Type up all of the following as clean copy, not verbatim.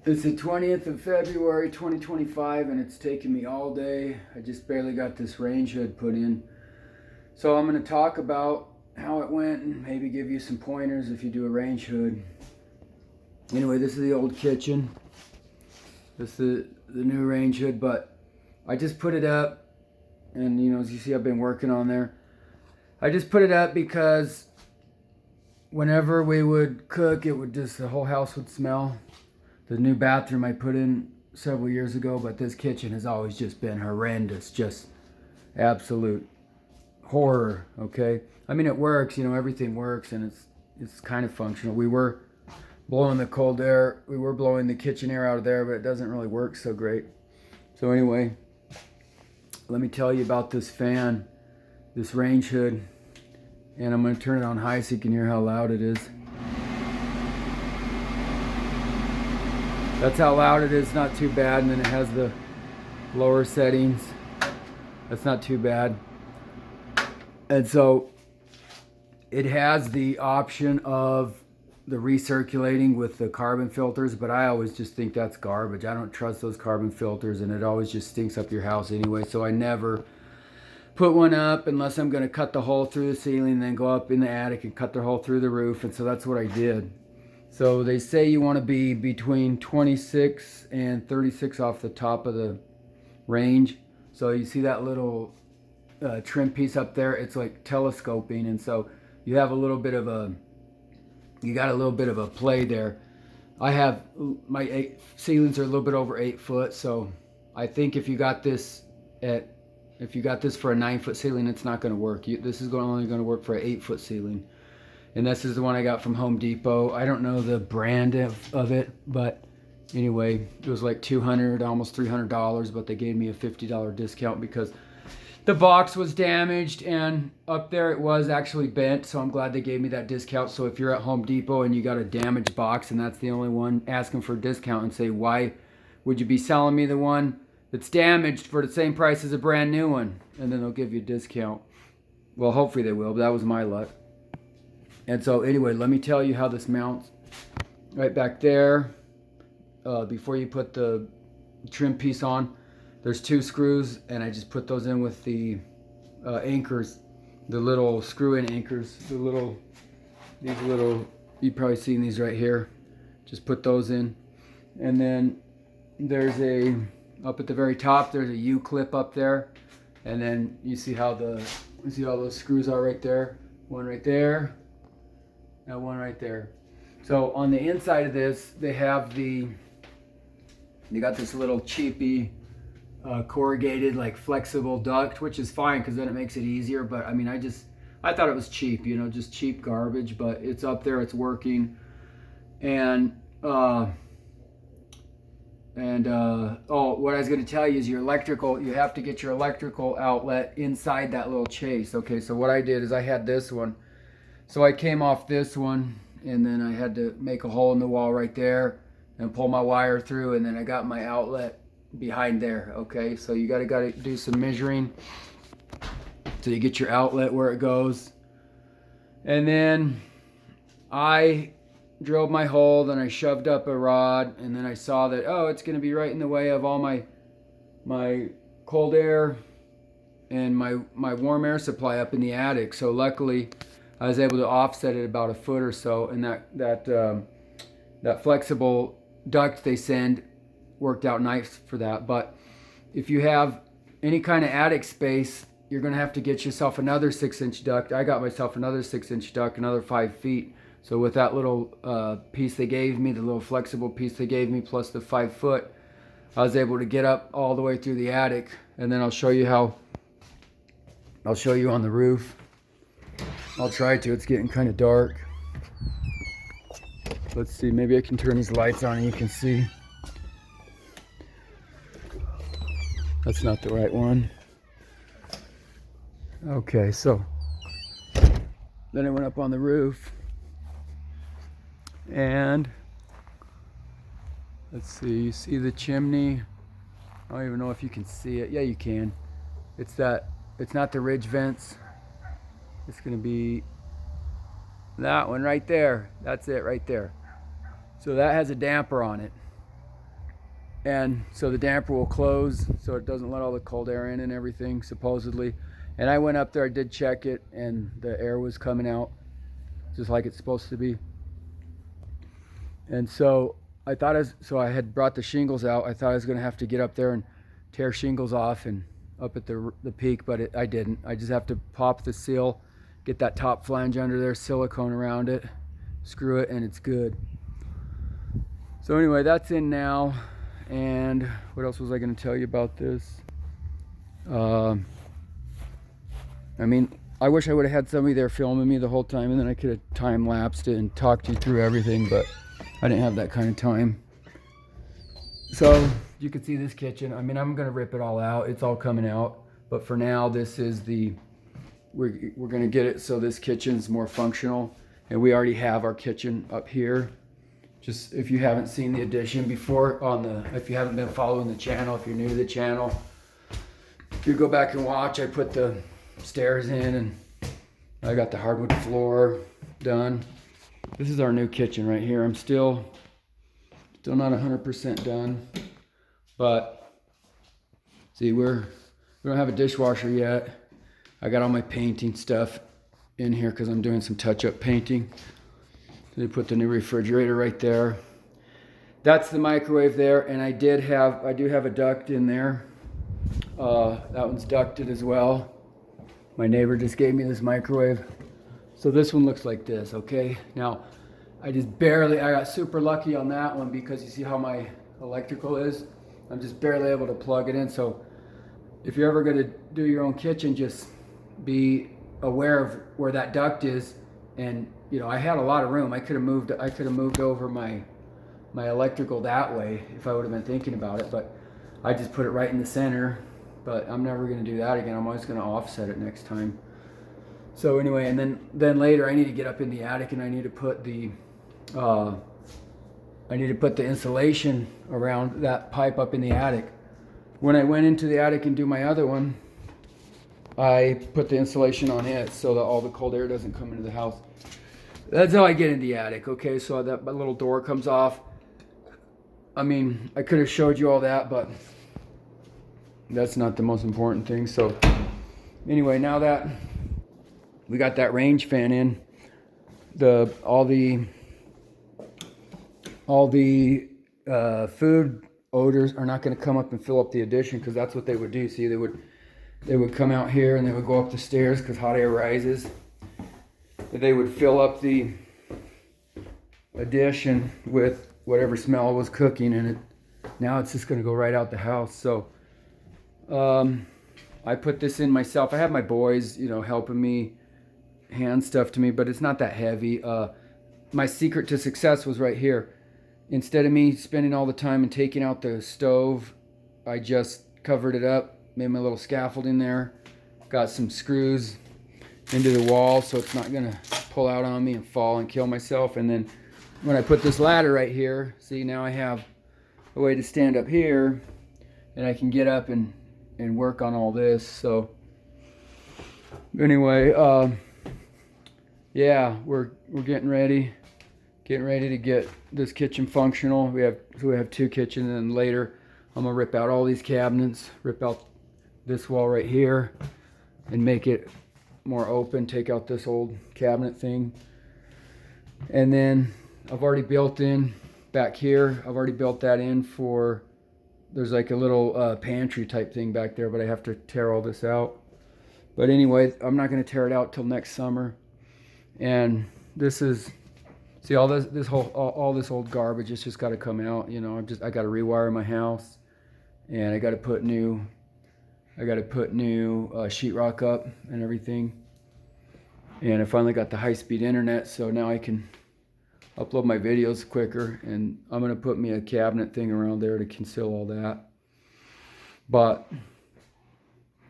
It's the 20th of February 2025 and it's taken me all day. I just barely got this range hood put in. So I'm going to talk about how it went and maybe give you some pointers if you do a range hood. Anyway, this is the old kitchen. This is the new range hood, but I just put it up, and as you see, I've been working on there. I just put it up because whenever we would cook, the whole house would smell. The new bathroom I put in several years ago, but this kitchen has always just been horrendous, just absolute horror. Okay, I mean, it works, everything works, and it's kind of functional. We were blowing the cold air, we were blowing the kitchen air out of there, but it doesn't really work so great. So anyway, let me tell you about this fan, this range hood, and I'm going to turn it on high so you can hear how loud it is. That's how loud it is, not too bad. And then it has the lower settings. That's not too bad. And so it has the option of the recirculating with the carbon filters, but I always just think that's garbage. I don't trust those carbon filters, and it always just stinks up your house anyway. So I never put one up unless I'm going to cut the hole through the ceiling and then go up in the attic and cut the hole through the roof. And so that's what I did. So they say you want to be between 26 and 36 off the top of the range. So you see that little trim piece up there? It's like telescoping, and so you have a little bit of a play there. I have my ceilings are a little bit over 8 foot, so I think if you got this for a 9-foot ceiling, it's not going to work. This is only going to work for an 8-foot ceiling. And this is the one I got from Home Depot. I don't know the brand of it, but anyway, it was like $200, almost $300, but they gave me a $50 discount because the box was damaged, and up there it was actually bent, so I'm glad they gave me that discount. So if you're at Home Depot and you got a damaged box and that's the only one, ask them for a discount and say, why would you be selling me the one that's damaged for the same price as a brand new one? And then they'll give you a discount. Well, hopefully they will, but that was my luck. And so anyway, let me tell you how this mounts. Right back there, before you put the trim piece on, there's 2 screws, and I just put those in with the anchors, the little screw-in anchors, these little, you've probably seen these right here. Just put those in. And then there's up at the very top, there's a U-clip up there. And then you see how those screws are right there. One right there. Now one right there. So on the inside of this, they got this little cheapy corrugated, like flexible duct, which is fine because then it makes it easier. But I mean, I thought it was cheap, just cheap garbage. But it's up there, it's working, and what I was going to tell you is you have to get your electrical outlet inside that little chase. Okay, so what I did is I had this one. So I came off this one, and then I had to make a hole in the wall right there and pull my wire through, and then I got my outlet behind there. Okay, so you gotta do some measuring so you get your outlet where it goes. And then I drilled my hole, then I shoved up a rod, and then I saw that, it's gonna be right in the way of all my cold air and my warm air supply up in the attic. So luckily I was able to offset it about a foot or so, and that flexible duct they send worked out nice for that. But if you have any kind of attic space, you're going to have to get yourself another 6-inch duct. I got myself another 6-inch duct, another 5 feet. So with that little piece they gave me, the little flexible piece they gave me, plus the 5 foot, I was able to get up all the way through the attic. And then I'll show you on the roof. I'll try to. It's getting kind of dark. Let's see. Maybe I can turn these lights on and you can see. That's not the right one. Okay, so then I went up on the roof, and let's see. You see the chimney? I don't even know if you can see it. Yeah, you can. It's not the ridge vents. It's going to be that one right there. That's it right there. So that has a damper on it. and so the damper will close so it doesn't let all the cold air in and everything, supposedly. And I went up there, I did check it, and the air was coming out just like it's supposed to be. And so I thought I had brought the shingles out. I thought I was going to have to get up there and tear shingles off and up at the peak, but I didn't. I just have to pop the seal, get that top flange under there, silicone around it, screw it, and it's good. So anyway, that's in now. And what else was I going to tell you about this? I mean, I wish I would have had somebody there filming me the whole time, and then I could have time-lapsed it and talked you through everything, but I didn't have that kind of time. So you can see this kitchen. I mean, I'm going to rip it all out. It's all coming out. But for now, this is we're going to get it so this kitchen's more functional. And we already have our kitchen up here. Just if you haven't seen the addition before, if you haven't been following the channel, if you're new to the channel, if you go back and watch, I put the stairs in and I got the hardwood floor done. This is our new kitchen right here. I'm still not 100% done, but see, we don't have a dishwasher yet. I got all my painting stuff in here because I'm doing some touch-up painting. So they put the new refrigerator right there. That's the microwave there, and I do have a duct in there. That one's ducted as well. My neighbor just gave me this microwave. So this one looks like this, okay? Now, I got super lucky on that one because you see how my electrical is? I'm just barely able to plug it in. So if you're ever gonna do your own kitchen, just be aware of where that duct is. And you know, I had a lot of room. I could have moved over my electrical that way if I would have been thinking about it, but I just put it right in the center. But I'm never gonna do that again. I'm always gonna offset it next time. So anyway, and then later I need to get up in the attic and I need to put the insulation around that pipe up in the attic. When I went into the attic and do my other one, I put the insulation on it so that all the cold air doesn't come into the house. That's how I get in the attic, okay? So that little door comes off. I mean, I could have showed you all that, but that's not the most important thing. So anyway, now that we got that range fan in, all the food odors are not going to come up and fill up the addition, because that's what they would do. See, they would come out here and they would go up the stairs because hot air rises. They would fill up the addition with whatever smell was cooking, and now it's just going to go right out the house. So I put this in myself. I have my boys, you know, helping me hand stuff to me, but it's not that heavy. My secret to success was right here. Instead of me spending all the time and taking out the stove, I just covered it up, made my little scaffolding there, got some screws into the wall so it's not gonna pull out on me and fall and kill myself. And then when I put this ladder right here, see, now I have a way to stand up here and I can get up and work on all this. So anyway, yeah, we're getting ready to get this kitchen functional. We have two kitchens, and then later I'm gonna rip out all these cabinets, rip out this wall right here and make it more open, take out this old cabinet thing. And then I've already built in back here, I've already built that in for, there's like a little pantry type thing back there, but I have to tear all this out. But anyway, I'm not gonna tear it out till next summer. And this is, see, all this old garbage, it's just got to come out. You know, I got to rewire my house, and I got to put new sheetrock up and everything. And I finally got the high-speed internet, so now I can upload my videos quicker. And I'm gonna put me a cabinet thing around there to conceal all that. But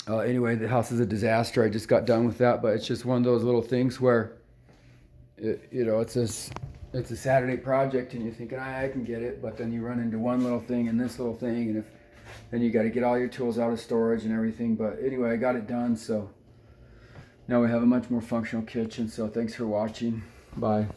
anyway, the house is a disaster. I just got done with that, but it's just one of those little things where, you know, it's a Saturday project, and you're thinking, I can get it, but then you run into one little thing and this little thing, and then you got to get all your tools out of storage and everything. But anyway, I got it done, so now we have a much more functional kitchen. So thanks for watching. Bye.